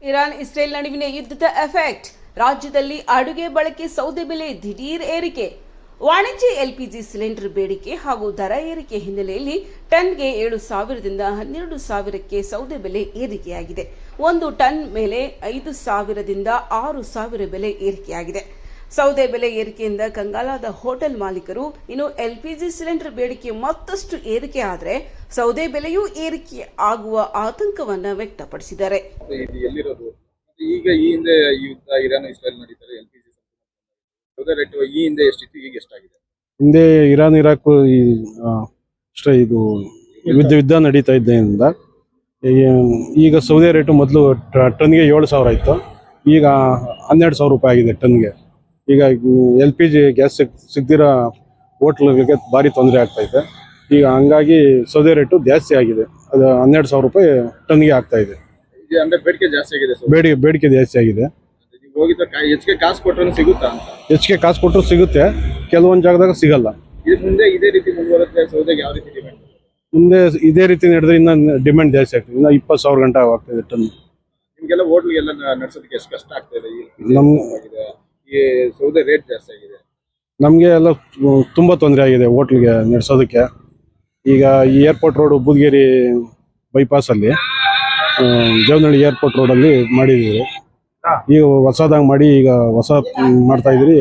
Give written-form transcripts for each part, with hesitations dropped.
Iran Israel ನಡುವಿನ ಯುದ್ಧದ effect. ರಾಜ್ಯದಲ್ಲಿ ಅಡುಗೆ ಬಳಕೆ ಸೌದೆ ಬೆಲೆ ದಿಢೀರ್ ಏರಿಕೆ. ವಾಣಿಜ್ಯ ಎಲ್ಪಿಜಿ ಸಿಲಿಂಡರ್ ಬೇಡಿಕೆ ಹಾಗೂ ದರ ಏರಿಕೆ ಹಿನ್ನೆಲೆಯಲ್ಲಿ ಟನ್ಗೆ 7,000ದಿಂದ 12,000ಕ್ಕೆ ಸೌದೆ ಬೆಲೆ ಏರಿಕೆಯಾಗಿದೆ. ಒಂದು ಟನ್ ಮೇಲೆ 5,000ದಿಂದ 6,000 ಬೆಲೆ ಏರಿಕೆಯಾಗಿದೆ. ಸೌದೆ ಬೆಲೆ ಏರಿಕೆಯಿಂದ ಕಂಗಾಲಾದ ಹೋಟೆಲ್ ಮಾಲೀಕರು ಇನ್ನು ಎಲ್ಪಿಜಿ ಸಿಲಿಂಡರ್ ಬೇಡಿಕೆ ಮತ್ತಷ್ಟು ಏರಿಕೆ ಆದರೆ ಸೌದೆ ಬೆಲೆಯೂ ಏರಿಕೆ ಆಗುವ ಆತಂಕವನ್ನ ವ್ಯಕ್ತಪಡಿಸಿದ್ದಾರೆ. ಈಗ ಈ ಹಿಂದೆ ಯುದ್ಧ ಇರಾನ್ ಇಸ್ರೇಲ್ ನಡೀತಾರೆ, ಎಲ್ಪಿಜಿ ಸೌದೆ ರೇಟ್ ಈ ಹಿಂದೆ ಎಷ್ಟಿತ್ತು, ಈಗ ಎಷ್ಟಾಗಿದೆ? ಹಿಂದೆ ಇರಾನ್ ಇರಾಕ್ ಇದು ಯುದ್ಧ ನಡೀತಾ ಇದ್ದರಿಂದ ಈಗ ಸೌದೆ ರೇಟು ಮೊದಲು ಟನ್ಗೆ 7,000 ಇತ್ತು, ಈಗ 12,000 ರೂಪಾಯಿ ಆಗಿದೆ ಟನ್ಗೆ. ಈಗ ಎಲ್ ಪಿ ಜಿ ಗ್ಯಾಸ್ ಸಿಗ್ದಿರೋ ಹೋಟ್ಲ್ಗಳಿಗೆ ಭಾರಿ ತೊಂದರೆ ಆಗ್ತಾ ಇದೆ. ಈಗ ಹಂಗಾಗಿ ಸೌದೆ ರೇಟು ಜಾಸ್ತಿ ಆಗಿದೆ, ಅದು 12,000 ರೂಪಾಯಿ ಟನ್ಗೆ ಆಗ್ತಾ ಇದೆ. ಅಂದ್ರೆ ಬೇಡಿಕೆ ಜಾಸ್ತಿ ಆಗಿದೆ, ಬೇಡಿಕೆ ಜಾಸ್ತಿ ಆಗಿದೆ. ಹೆಚ್ಚಿಗೆ ಕಾಸು ಕೊಟ್ಟರೆ ಸಿಗುತ್ತಾ ಅಂತ? ಹೆಚ್ಚಿಗೆ ಕಾಸು ಕೊಟ್ಟರು ಸಿಗುತ್ತೆ, ಕೆಲವೊಂದು ಜಾಗದಾಗ ಸಿಗಲ್ಲ. ಮುಂದೆ ಇದೇ ರೀತಿ ಮುಂದುವರೆದ್ರೆ ಸೌದೆಗೆ ಯಾವ ರೀತಿ ಡಿಮ್ಯಾಂಡ್? ಮುಂದೆ ಇದೇ ರೀತಿ ನಡೆದ್ರೆ ಇನ್ನು ಡಿಮ್ಯಾಂಡ್ ಜಾಸ್ತಿ ಆಗ್ತದೆ, ಇನ್ನು 20,000 ಗಂಟೆ ಆಗ್ತದೆ ಟನ್. ನಿಮ್ಗೆಲ್ಲ ಹೋಟ್ಲಿಗೆಲ್ಲ ನಡೆಸೋದಕ್ಕೆ ಎಷ್ಟು ಕಷ್ಟ ಆಗ್ತದೆ? ಈ ಸೌದೆ ರೇಟ್ ಜಾಸ್ತಿ ಆಗಿದೆ, ನಮಗೆ ಎಲ್ಲ ತುಂಬ ತೊಂದರೆ ಆಗಿದೆ ಹೋಟ್ಲಿಗೆ ನಡೆಸೋದಕ್ಕೆ. ಈಗ ಈ ಏರ್ಪೋರ್ಟ್ ರೋಡು ಬೂದಗೇರಿ ಬೈಪಾಸಲ್ಲಿ ದೇವನಹಳ್ಳಿ ಏರ್ಪೋರ್ಟ್ ರೋಡಲ್ಲಿ ಮಾಡಿದ್ದೀವಿ. ಈಗ ಹೊಸದಾಗಿ ಮಾಡಿ ಈಗ ಹೊಸ ಮಾಡ್ತಾ ಇದ್ರಿ.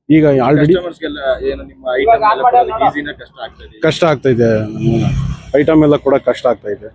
ಈಗ ಆಲ್ರೆಡಿ ಕಷ್ಟ ಆಗ್ತಾ ಇದೆ, ಐಟಮ್ ಎಲ್ಲ ಕೂಡ ಕಷ್ಟ ಆಗ್ತಾ ಇದೆ.